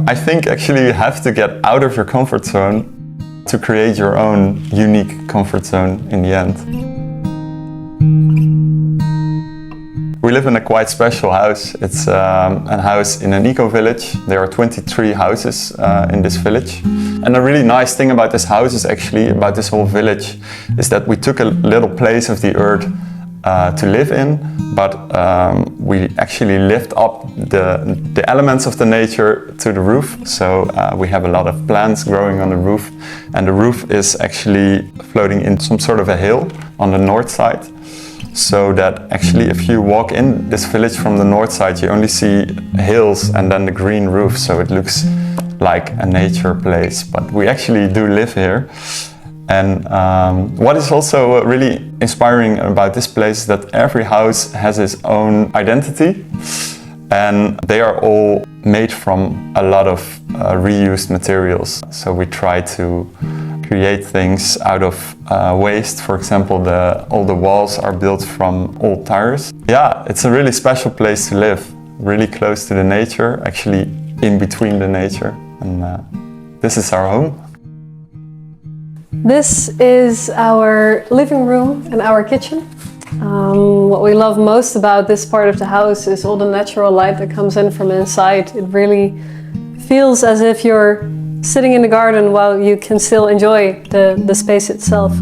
I think actually you have to get out of your comfort zone to create your own unique comfort zone in the end. We live in a quite special house. It's a house in an eco-village. There are 23 houses in this village. And a really nice thing about this house is actually, about this whole village, is that we took a little place of the earth to live in, but we actually lift up the elements of the nature to the roof. So we have a lot of plants growing on the roof, and the roof is actually floating in some sort of a hill on the north side. So that actually if you walk in this village from the north side, you only see hills and then the green roof, so it looks like a nature place. But we actually do live here. And what is also really inspiring about this place is that every house has its own identity, and they are all made from a lot of reused materials. So we try to create things out of waste. For example, all the walls are built from old tires. Yeah, it's a really special place to live, really close to the nature, actually in between the nature. And this is our home. This is our living room and our kitchen. What we love most about this part of the house is all the natural light that comes in from inside. It really feels as if you're sitting in the garden while you can still enjoy the space itself.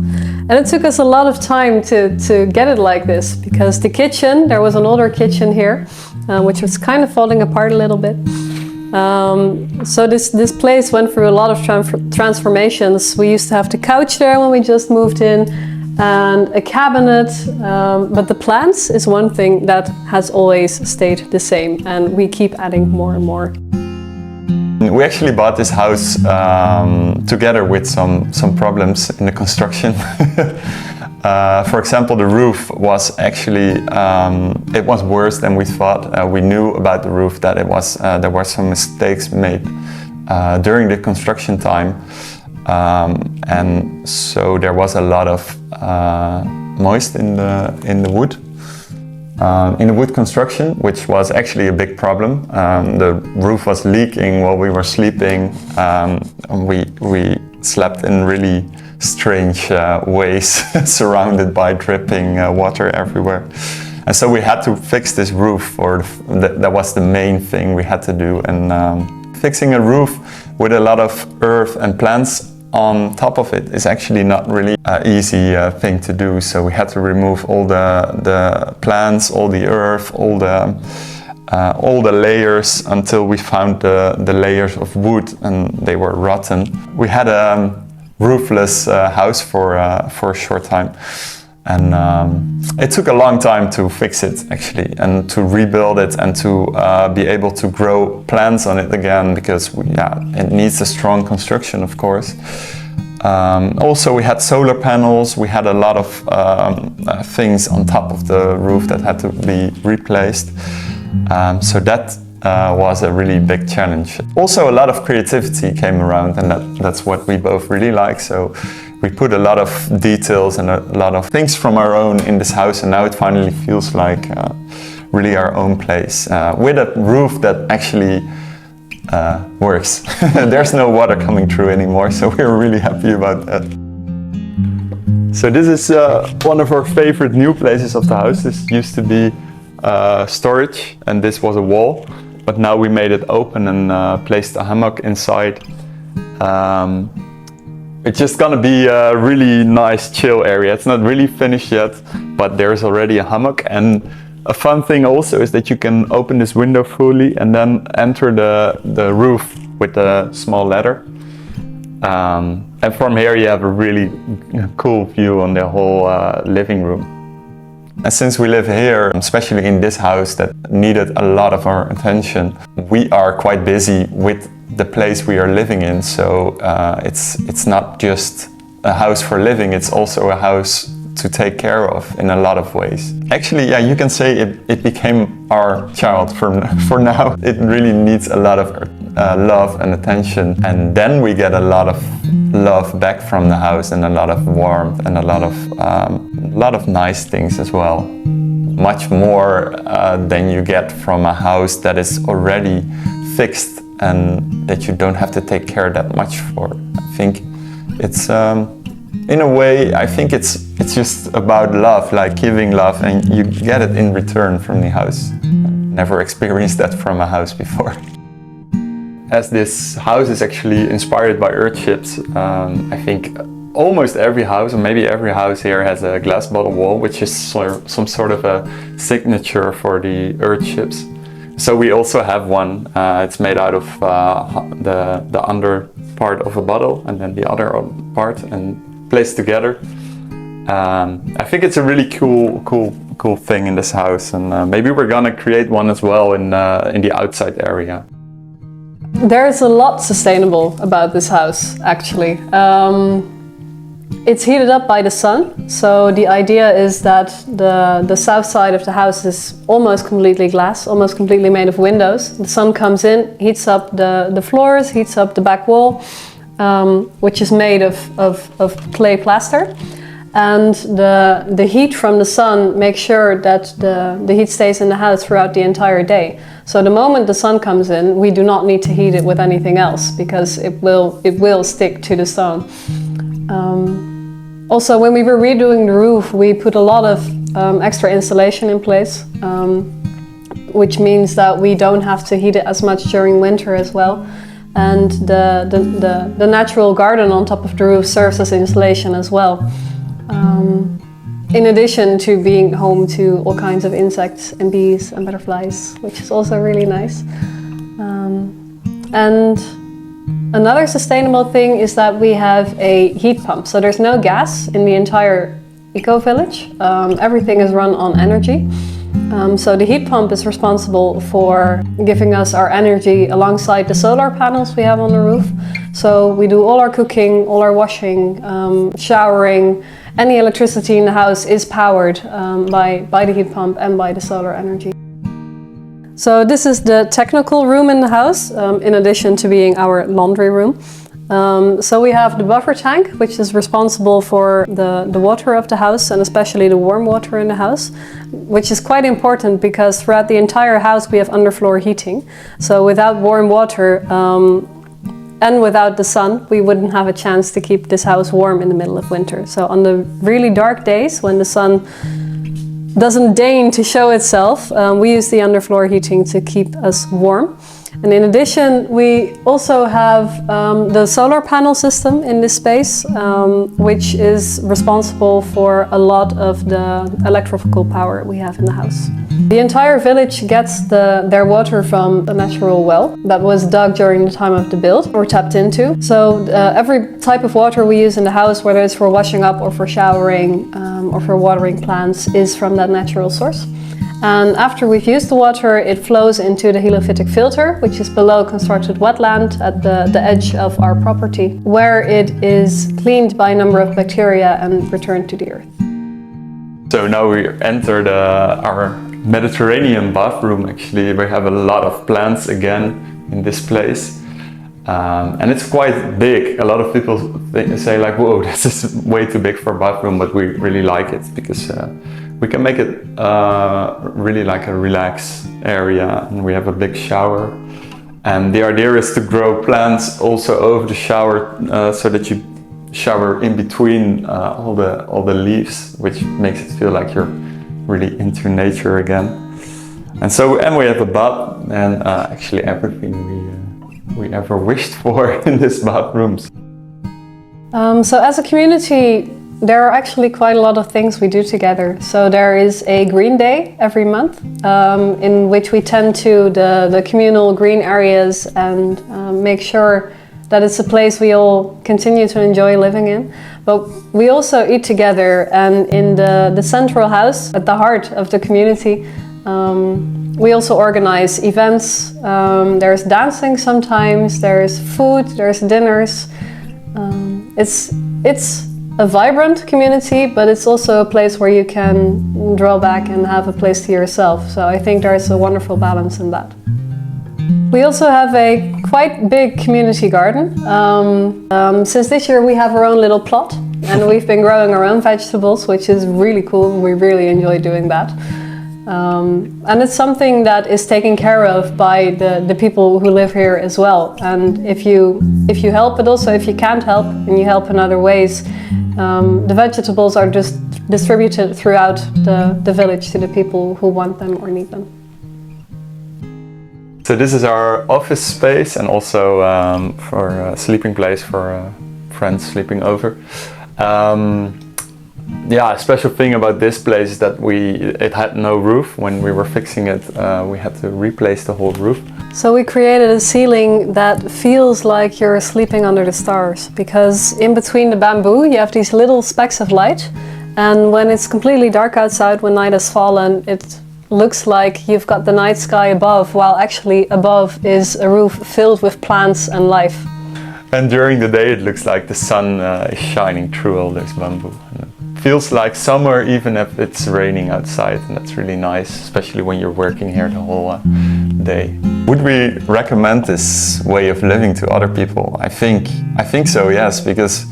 And it took us a lot of time to get it like this, because the kitchen, there was an older kitchen here, which was kind of falling apart a little bit. So this place went through a lot of transformations. We used to have the couch there when we just moved in, and a cabinet, but the plants is one thing that has always stayed the same, and we keep adding more and more. We actually bought this house together with some problems in the construction. For example, the roof was actually, it was worse than we thought. We knew about the roof that it was, there were some mistakes made during the construction time. And so there was a lot of moist in the wood. In the wood construction, which was actually a big problem. The roof was leaking while we were sleeping. We slept in really strange ways, surrounded by dripping water everywhere. And so we had to fix this roof, or that was the main thing we had to do. And fixing a roof with a lot of earth and plants on top of it is actually not really an easy thing to do. So we had to remove all the plants, all the earth, all the layers, until we found the layers of wood, and they were rotten. We had a roofless house for a short time, and it took a long time to fix it actually, and to rebuild it, and to be able to grow plants on it again, because it needs a strong construction, of course. Also, we had solar panels. We had a lot of things on top of the roof that had to be replaced. So that was a really big challenge. Also, a lot of creativity came around, and that's what we both really like. So we put a lot of details and a lot of things from our own in this house, and now it finally feels like really our own place, with a roof that actually works. There's no water coming through anymore, so we're really happy about that. So this is one of our favorite new places of the house. This used to be storage, and this was a wall, but now we made it open and placed a hammock inside. It's just gonna be a really nice chill area. It's not really finished yet, but there's already a hammock. And a fun thing also is that you can open this window fully and then enter the roof with a small ladder. And from here you have a really cool view on the whole living room. And since we live here, especially in this house that needed a lot of our attention, we are quite busy with the place we are living in. So it's not just a house for living, it's also a house to take care of in a lot of ways. Actually, yeah, you can say it became our child for now. It really needs a lot of love and attention, and then we get a lot of love back from the house, and a lot of warmth, and a lot of nice things as well. Much more than you get from a house that is already fixed and that you don't have to take care that much for. I think it's in a way, I think it's just about love, like giving love, and you get it in return from the house. Never experienced that from a house before. As this house is actually inspired by Earthships, I think almost every house, or maybe every house here, has a glass bottle wall, which is some sort of a signature for the Earthships. So we also have one. It's made out of the under part of a bottle and then the other part, and placed together. I think it's a really cool thing in this house, and maybe we're gonna create one as well in the outside area. There's a lot sustainable about this house, actually. It's heated up by the sun, so the idea is that the south side of the house is almost completely glass, almost completely made of windows. The sun comes in, heats up the floors, heats up the back wall, which is made of clay plaster. And the heat from the sun makes sure that the heat stays in the house throughout the entire day. So the moment the sun comes in, we do not need to heat it with anything else, because it will stick to the stone. Also, when we were redoing the roof, we put a lot of extra insulation in place, which means that we don't have to heat it as much during winter as well. And the natural garden on top of the roof serves as insulation as well. In addition to being home to all kinds of insects and bees and butterflies, which is also really nice. And another sustainable thing is that we have a heat pump. So there's no gas in the entire eco-village. Everything is run on energy. So the heat pump is responsible for giving us our energy alongside the solar panels we have on the roof. So we do all our cooking, all our washing, showering. Any electricity in the house is powered by the heat pump and by the solar energy. So this is the technical room in the house, in addition to being our laundry room. So we have the buffer tank, which is responsible for the water of the house, and especially the warm water in the house, which is quite important because throughout the entire house we have underfloor heating. So without warm water and without the sun, we wouldn't have a chance to keep this house warm in the middle of winter. So on the really dark days when the sun doesn't deign to show itself, we use the underfloor heating to keep us warm. And in addition, we also have the solar panel system in this space, which is responsible for a lot of the electrical power we have in the house. The entire village gets their water from a natural well that was dug during the time of the build or tapped into. So every type of water we use in the house, whether it's for washing up or for showering or for watering plants, is from that natural source. And after we've used the water, it flows into the helophytic filter, which is below constructed wetland at the edge of our property, where it is cleaned by a number of bacteria and returned to the earth. So now we entered our Mediterranean bathroom. Actually, we have a lot of plants again in this place. And it's quite big. A lot of people say like, whoa, this is way too big for a bathroom, but we really like it because we can make it really like a relaxed area, and we have a big shower. And the idea is to grow plants also over the shower, so that you shower in between all the leaves, which makes it feel like you're really into nature again. And we have a bath, and actually everything we ever wished for in these bathrooms. So as a community, there are actually quite a lot of things we do together. So there is a green day every month in which we tend to the communal green areas and make sure that it's a place we all continue to enjoy living in. But we also eat together, and in the central house at the heart of the community, we also organize events. There's dancing sometimes, there's food, there's dinners. It's a vibrant community, but it's also a place where you can draw back and have a place to yourself. So I think there's a wonderful balance in that. We also have a quite big community garden. Since this year we have our own little plot, and we've been growing our own vegetables, which is really cool. We really enjoy doing that. And it's something that is taken care of by the people who live here as well. And if you help, but also if you can't help and you help in other ways, the vegetables are just distributed throughout the village to the people who want them or need them. So this is our office space and also for a sleeping place for friends sleeping over. Yeah, a special thing about this place is that it had no roof. When we were fixing it, we had to replace the whole roof. So we created a ceiling that feels like you're sleeping under the stars, because in between the bamboo you have these little specks of light, and when it's completely dark outside, when night has fallen, it looks like you've got the night sky above, while actually above is a roof filled with plants and life. And during the day it looks like the sun is shining through all this bamboo. Feels like summer even if it's raining outside, and that's really nice, especially when you're working here the whole day. Would we recommend this way of living to other people? I think so, yes, because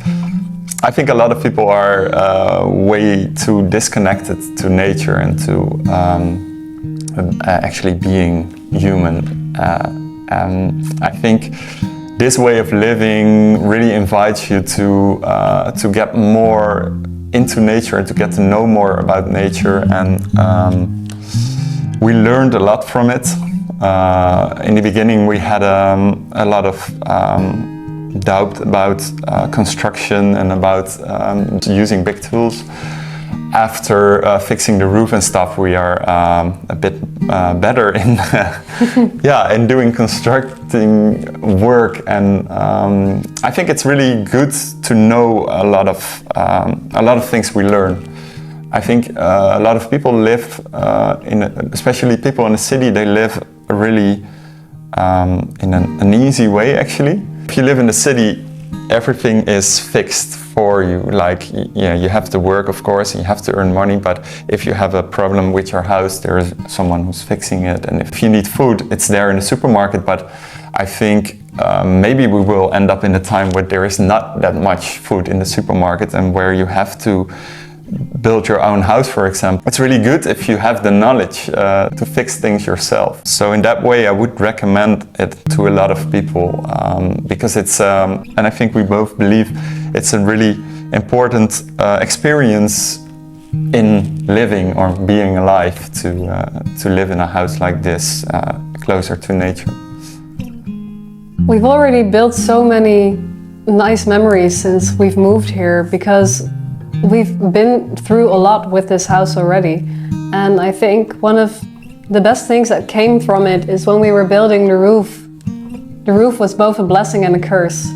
I think a lot of people are way too disconnected to nature and to actually being human. I think this way of living really invites you to get more into nature and to get to know more about nature, and we learned a lot from it. In the beginning we had a lot of doubt about construction and about using big tools. After fixing the roof and stuff, we are a bit better in in doing constructing work, and I think it's really good to know a lot of things we learn. I think a lot of people live especially people in the city, they live really in an easy way actually. If you live in the city, everything is fixed for you. Like, yeah, you have to work, of course, and you have to earn money, but if you have a problem with your house, there is someone who's fixing it. And if you need food, it's there in the supermarket. But I think maybe we will end up in a time where there is not that much food in the supermarket and where you have to build your own house, for example. It's really good if you have the knowledge to fix things yourself. So in that way, I would recommend it to a lot of people because it's, and I think we both believe it's a really important experience in living or being alive to live in a house like this, closer to nature. We've already built so many nice memories since we've moved here, because we've been through a lot with this house already. And I think one of the best things that came from it is when we were building the roof was both a blessing and a curse.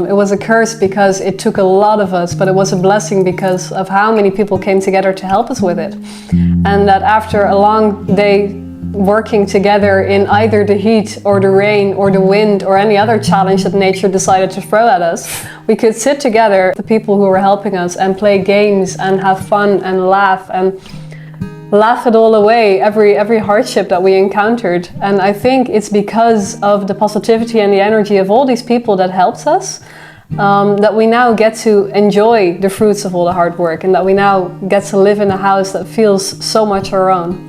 It was a curse because it took a lot of us, but it was a blessing because of how many people came together to help us with it. And that after a long day working together in either the heat or the rain or the wind or any other challenge that nature decided to throw at us, we could sit together, the people who were helping us, and play games and have fun and laugh it all away, every hardship that we encountered. And I think it's because of the positivity and the energy of all these people that helped us that we now get to enjoy the fruits of all the hard work, and that we now get to live in a house that feels so much our own.